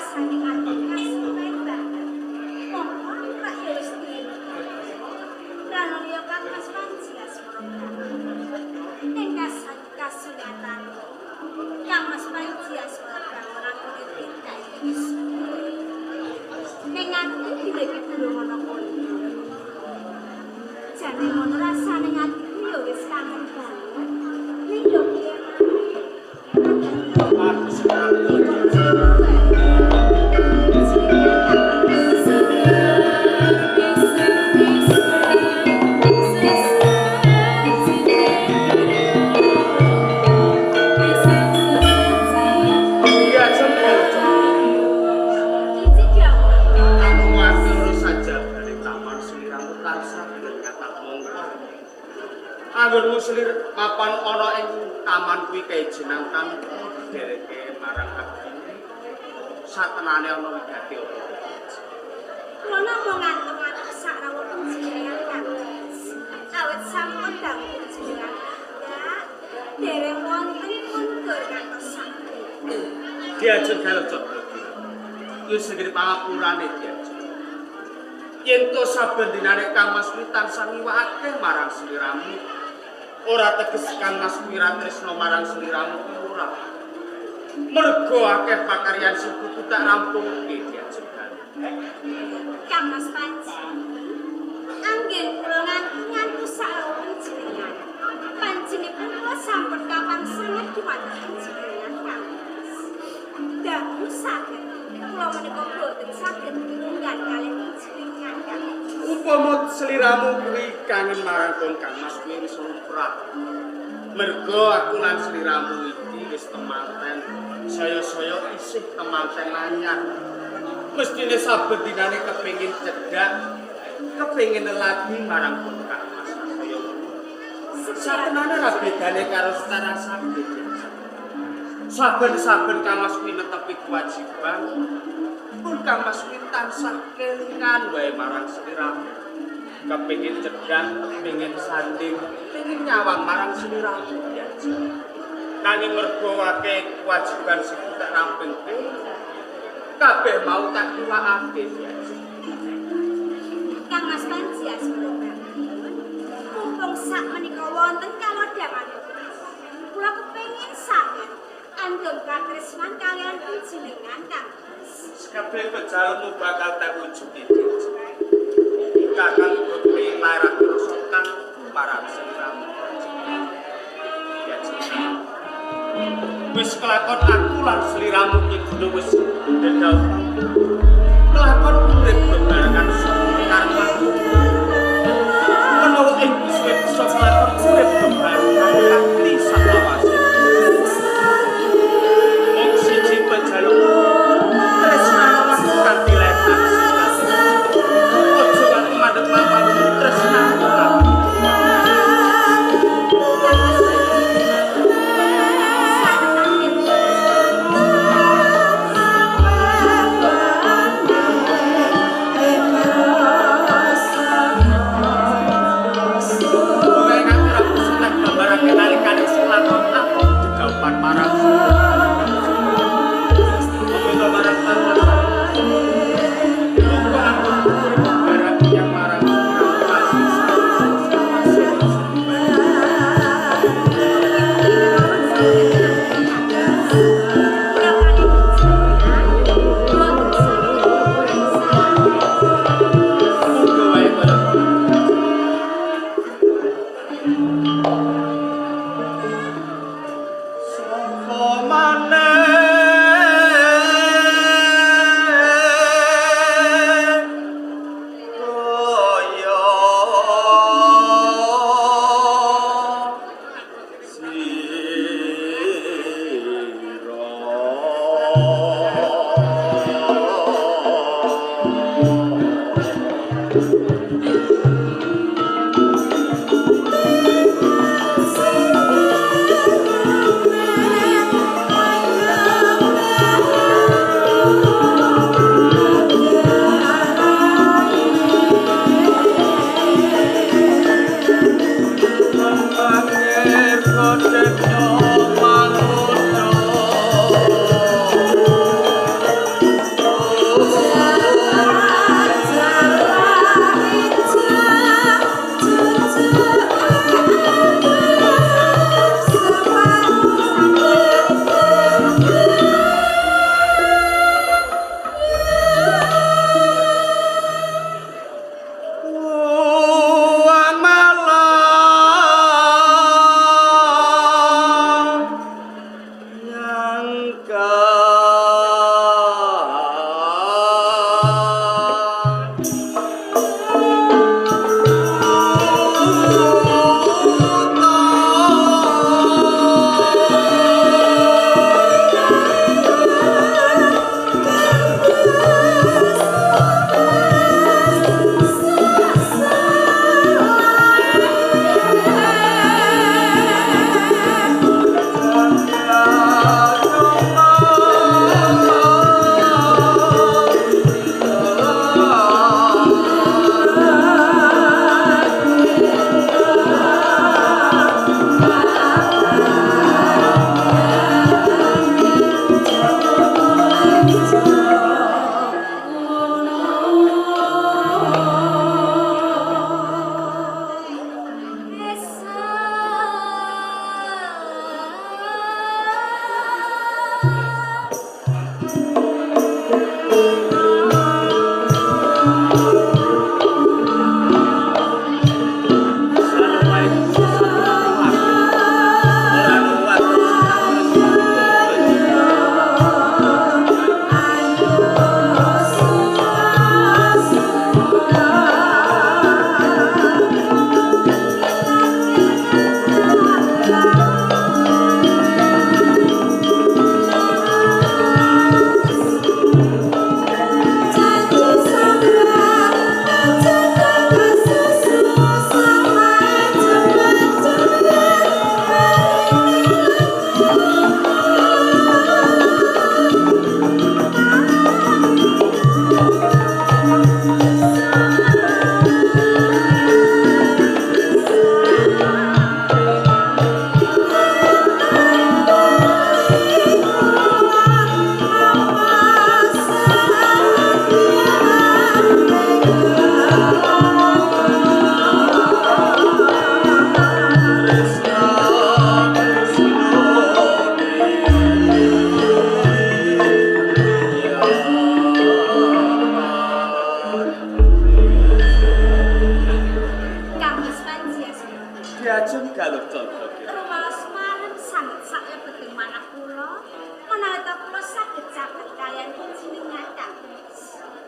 rasane ati kasuwen banget. Monggo Pak ya wis dene. Lan ya Kang Mas Panji asmara. Ing kasunyatan. Kang Mas Panji asmara ora kudu tindak wis. Ning ati dilek ngono kuwi. Jane ngono rasane atiku ya wis kangen banget. Ning yo piye Anggermu selir mapan ana ing taman kuwi kae jeneng kang didereke marang abdi. Satenane ana wigati apa. Kula namung ngantuk sak rawuh panjenengan Kang. Awit sampun dangu jenengan. Ya, dereng wonten mundur ngantos sakit. Diajeng galejok. Wis segede pangapurane diajeng. Yen to saben dinane Kang Mas kuwi tansah ngiwakake marang sliramu. Ora teges Kang Mas kuwi ra tresna marang sliramu ora. Mergo akeh pakaryan sing kudu tak rampungke diajengan. Kang Mas Panji. Anggen kula ngantuk sak panjenengan. Panjenengan kula sampun kapan sanget dumateng panjenengan Kang Mas. Dangu saged kula menika boten saged ninggal kalih panjenengan Kang Mas. Upama sliramu kuwi kangen marang Kang Mas kuwi wis lumrah. Mergo aku lan sliramu iki wis temanten, saya-saya isih temanten anyar. Mestine saben dinane kepengin cedhak, kepengin lelaki marang Kang Mas kaya ngono. Satenane ra bedane karo setara sakit. Saben-saben Kang Mas kuwi netepi kewajiban, pun Kang Mas kuwi tansah kelingan wae marang sliramu. Kepengin cedhak, kepengin sanding, kepengin nyawang marang sliramu biasa. Nanging mergo akeh kewajiban sing tak rampungke, kabeh mau tak iwakake biasa. Kang Mas Panji asmara. Mumpung sak menika wonten kalodhangan. Kula kepengin saged andhong katresnan kaliyan panjenengan Kang Mas. Kabeh bejalmu bakal tak wujudi. Kakang bukti larak rosokan marang sliramu. Wis kelakon aku lan sliramu iki kudu wis ndedal. Kelakon urip bebarengan karo aku. Menawa ing suwe bisa kelakon urip bebarengan kanthi salawase. Wong siji pejaluk tresnane aku kanthi letan sing ojo kanthi mandeg papan tresnane aku.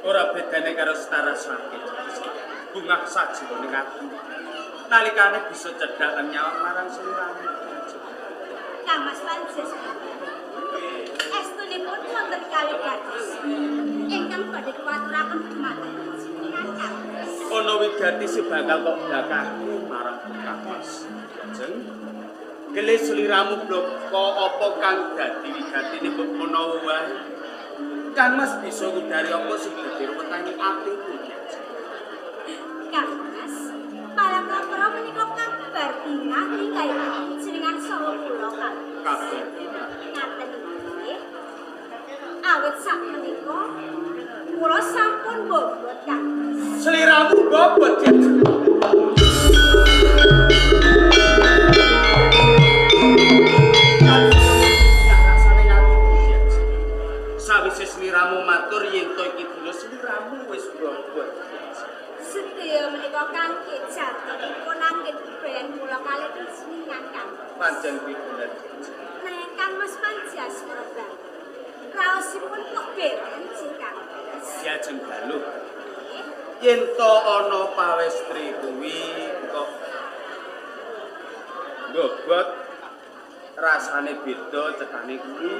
ora bedane karo setara sakit. Bungah sajroning ati. Nalikane bisa cedhak nyawa marang sliramu. Kang Mas Panjes. Estunipun wonten kalih dados ingkang badhe kuwaturaken dumateng panjenengan Kang Mas. Ana wigati si bakal kok bakake marang Kang Mas. Lajeng gelis sliramu bloko apa kang dadi wigatine mbok menawa wae. Kang Mas bisa ngudari apa sing dadi wetane atiku. Kang Mas, para menika kabar dina ninggal jenengan saha kula Kang. Kabar. Ngaten nggih. Awit sak menika kula sampun bobot Kang Mas. Sliramu bobot ya. Sawise sliramu matur yen to iki dina sliramu wis bobot. Sedaya menika kangge jatihipun anggen bebayan kula kalih panjenengan Kang. Pancen kuwi bener. Nanging Kang Mas Panjas Prabang. Raosipun kok benten sih Kang Mas. Diajeng galuh. Yen to ana pawestri kuwi kok bobot rasane beda cekane kuwi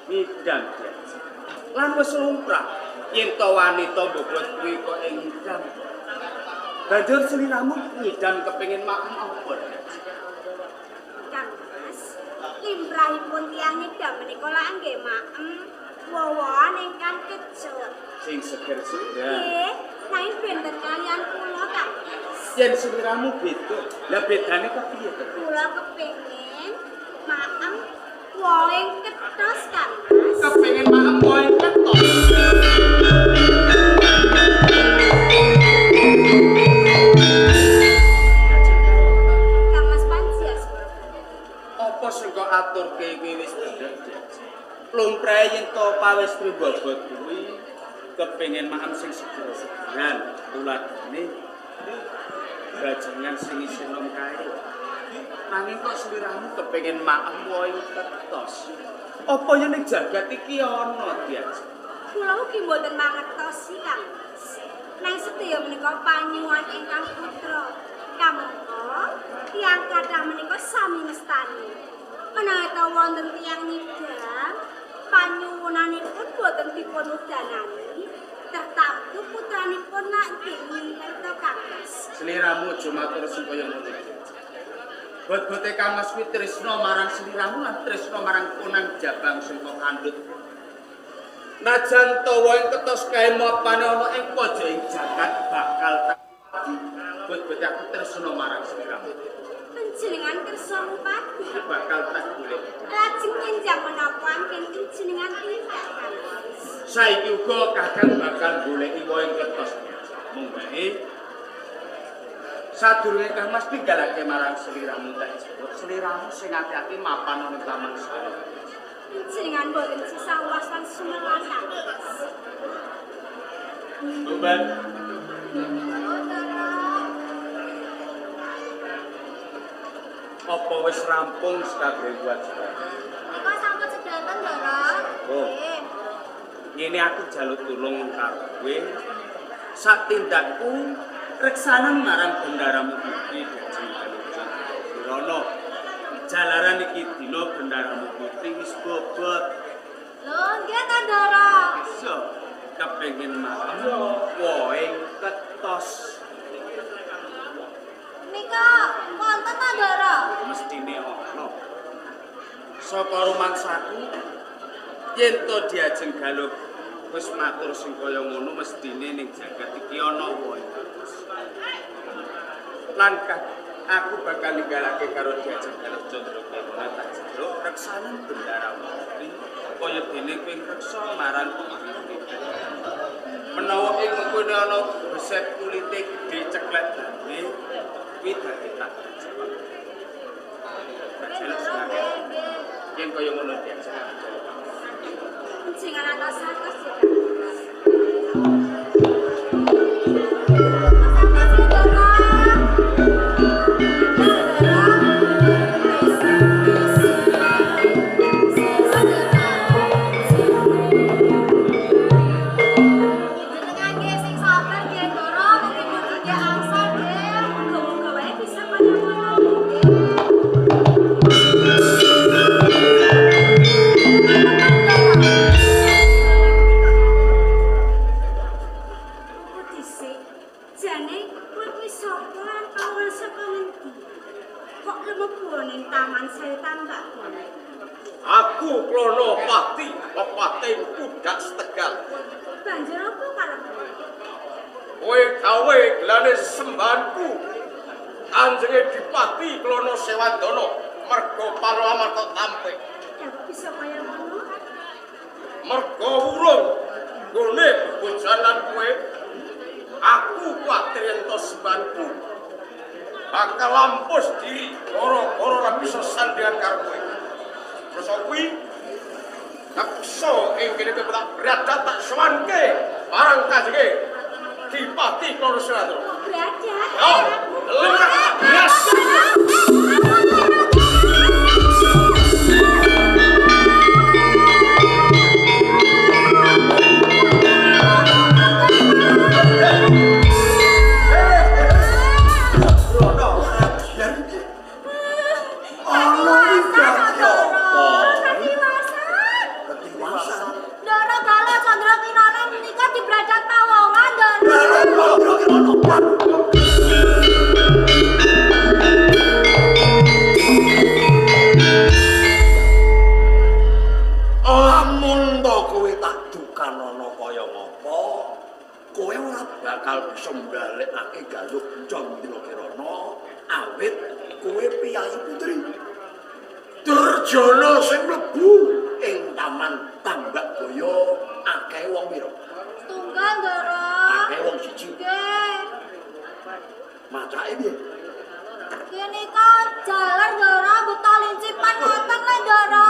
midang ya. Lan wis lumrah yen to wanita bobot kuwi kok engdang. Banjur sliramu ngidam kepengin makem apa? Kang Mas, limrahipun tiyang ngidam menika lak nggih maem wowoan ingkang kecut. Sing seger-seger. Nggih, nanging benten kalian kula Kang Mas. Yen sliramu beda, lah bedane kepiye to? Kula kepengin maem woeng ketos Kang Mas. Kepengin makem kowe ketok. Kang Mas Panjas. Apa sing kok aturke kuwi wis bener. Lumrahe yen to pawestri bobot kuwi kepengin makan sing seger-segeran, tuladane gajangan sing isih nom kae. Nanging kok sliramu kepengin makan wohe ketos. Apa ya ning jagat iki ana, Dias? Kula ugi mboten mangetosi Kang Mas. Nang sedaya menika panyuwun ingkang putra. Kamangka tiyang kathah menika sami mestani. Menawi ta wonten tiyang nidang, panyuwunanipun boten dipun udanani. Tertamtu putranipun nak dinten Kang Mas. Sliramu aja matur sing kaya ngono. Bot-bote Kang Mas kuwi tresna marang sliramu lan tresna marang Punang Jabang sing kok kandhut. Najan to wae ketos kae mapane ana ing pojoking jagat bakal tak. Bot-bote aku tresna marang sliramu. Panjenengan kersa ngupati. Bakal tak golek. Lajeng enjang menapa anggen panjenengan tindak Kang Mas. Saiki uga Kakang bakal goleki wohe ketos. Mung wae sadurunge Kang Mas tinggalake marang sliramu tak jebuk. Sliramu sing ati-ati mapan ana taman sawah. Jenengan boten sisa uwas lan sumelan Kang Mas. Bubar. Apa wis rampung kabeh kewajiban? Nika sampun sedanten, Ndara. Oh. Nggih. Ngene aku jaluk tulung karo kowe. Sak tindakku reksanan marang bendaramu putri dadi kalujeng. Rono. Jalaran iki dina bendaramu putri wis bobot. Lho, nggih ta, Ndara. So, kepengin makan wohe ketos. Nika wonten ta, Ndara? Mestine ana. Saka rumangsaku yen to diajeng galuh wis matur sing kaya ngono mestine ning jagat iki ana wohe. Lan aku bakal ninggalake karo diajeng galuh Candrakirana tak jaluk reksanan bendara putri kaya dene kowe reksa marang putri. Menawa ing mengkono ana beset kulite gedhe ceklek dane kuwi dadi tak jawab. Tak jaluk sengaja. Yen kaya ngono diajeng. Jenengan atas atas ya. Jane sembahanku Kanjenge Dipati Klono Sewandana merga palamarta tampe. Ya bisa kaya ngono. Merga urung gone bojanan kowe aku kuwatir ento sembahanku bakal lampus diri ora ora bisa sandingan karo kowe. Terus kuwi takso ing kene tak berada tak sewanke marang Kanjenge Dipati Klono Sewandana. Berada. Oh, lemah biasa. bakal bisa mbalekake galuk Candra Kirana awit kowe piyayi putri Durjana sing mlebu ing taman Tambak Boyo akeh wong pira? Tunggal, Ndara. Akeh wong siji. Nggih. Macake piye? Kene kok jaler, Ndara, beto lincipan ngoten lho, Ndara.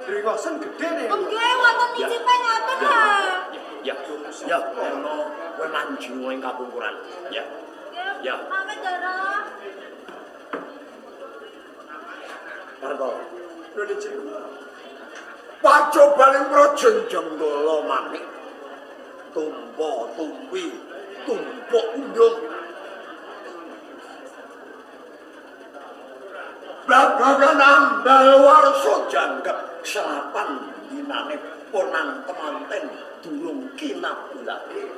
Drikosen gedhe nih. Nggih, wonten lincipan ngoten lho. Ya, ono kowe manjing ing kapungkuran. Ya. Ya. Pamit, Ndara. Parto. Lho cilik. Pacobane Prajenggala manik. Tumpa tumpi, tumpuk undung. Babagan ambal warsa janggep selapan dinane ponang temanten durung kinabulake.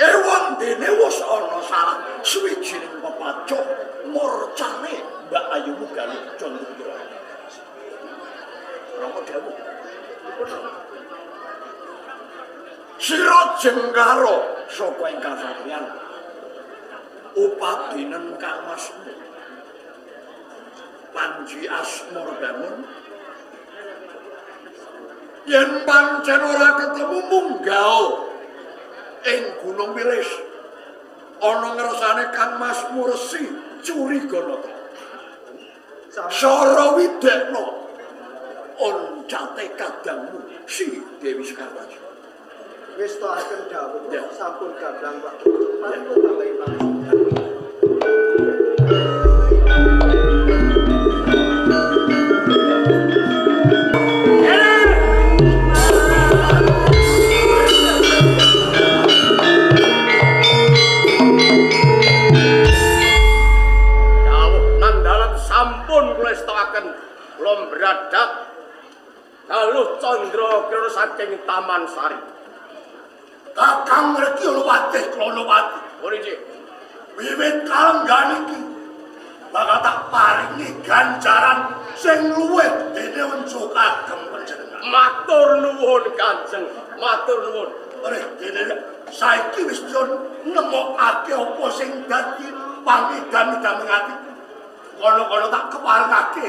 Ewan dene wis ana salah suwijining pepacuk murcane Mbak Ayu Galuk Candra. Napa dawuh? Sira Jenggara saka ing kasatriyan upadinen Kang Masmu Panji Asmur bangun yen pancen ora ketemu munggah ing Gunung Wilis ana ngersane Kang Masmu Resi Curiganata Sara Widekna oncate kadangmu si Dewi Sekarwaji. Wis to akan dawuh Ya. sampun gablang Pak. Paling tambahi Pak. Dawuh nandalan sampun kula estokaken kula bradak Galuk Candra Kirana saking Taman Sari. Kakang ngerti Olowatih Klonowati. Ora Wiwit kalenggan iki bakal tak paringi ganjaran sing luwih dene unjuk agem panjenengan. matur nuwun Kanjeng, matur nuwun. Ore dene saiki wis bisa nemokake apa sing dadi pangidam-idam ati. Kono-kono tak keparengake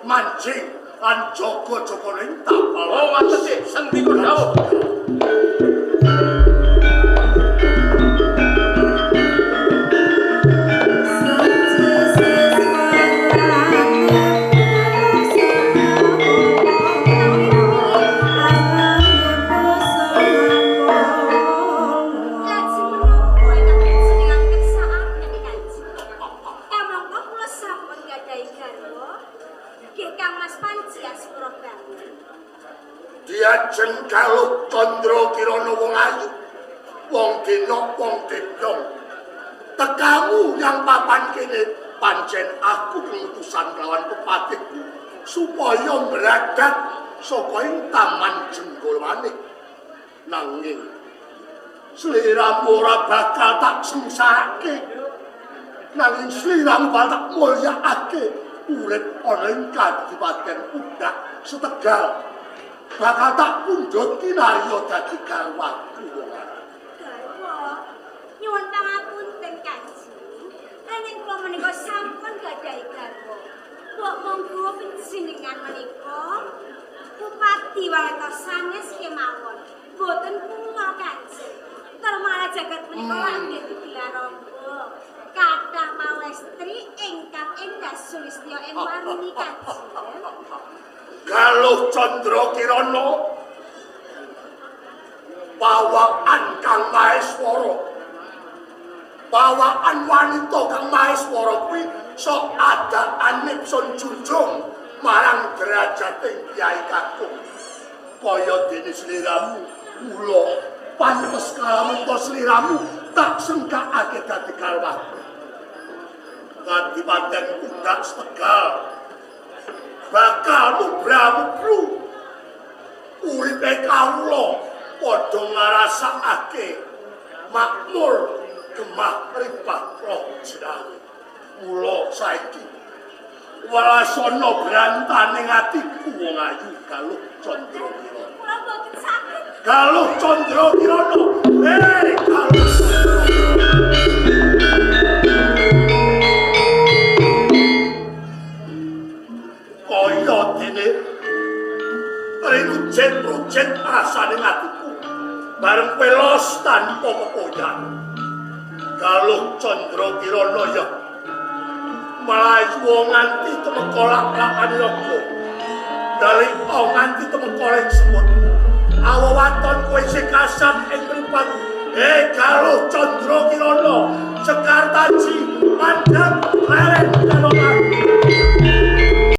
mancing lan jaga-jaga ning tapal. Oh ngaten sih, sendika dawuh. Diajeng Galuk Candra Kirana wong ayu, wong dina wong dedong. Tekamu yang papan kene pancen aku pengutusan lawan pepatihku supaya beradat saka ing Taman Jenggol Manik. Nanging sliramu ora bakal tak sengsarake. Nanging sliramu bakal tak mulyakake urip ana ing Kadipaten Pudak Setegal. Bakal tak pundhut kinarya dadi garwaku wong lanang. Garwa, nyuwun pangapunten. Ananging kula menika sampun gadahi garwa. Kok monggo panjenengan menika Bupati Wanita sanes kemawon. Boten kula Kanjeng. Termala jagat menika langgih digelar ramba. Kathah malestri ingkang endah sulistya ing warni Kanjeng. Galuh Candra Kirana bawaan Kang Maheswara. Bawaan wanita Kang Maheswara kuwi sok adaan nipsun junjung marang derajating Kyai Kakung. Kaya dene sliramu, kula pantes kalamun sliramu tak sengkakake dadi kalwaku. Kadipaten Pundak Tegal bakal mubra-mubru uripe kawula padha ngrasakake makmur gemah mripah roh jeneng. Mula saiki walasana brantaning atiku wong ayu Galuh Candra Kirana. Kula boten saged. Galuh Candra Kirana. Galuh kaya dene rujet rasane atiku bareng kowe los tanpa pepoyan. Galuh Candra Kirana ya mlayu nganti temeka lak-lakane roko. Dari nganti temeka ing semut. Awawaton kowe sing kasat ing mripat. Galuh Candra Kirana Sekar Taji mandhap leren karo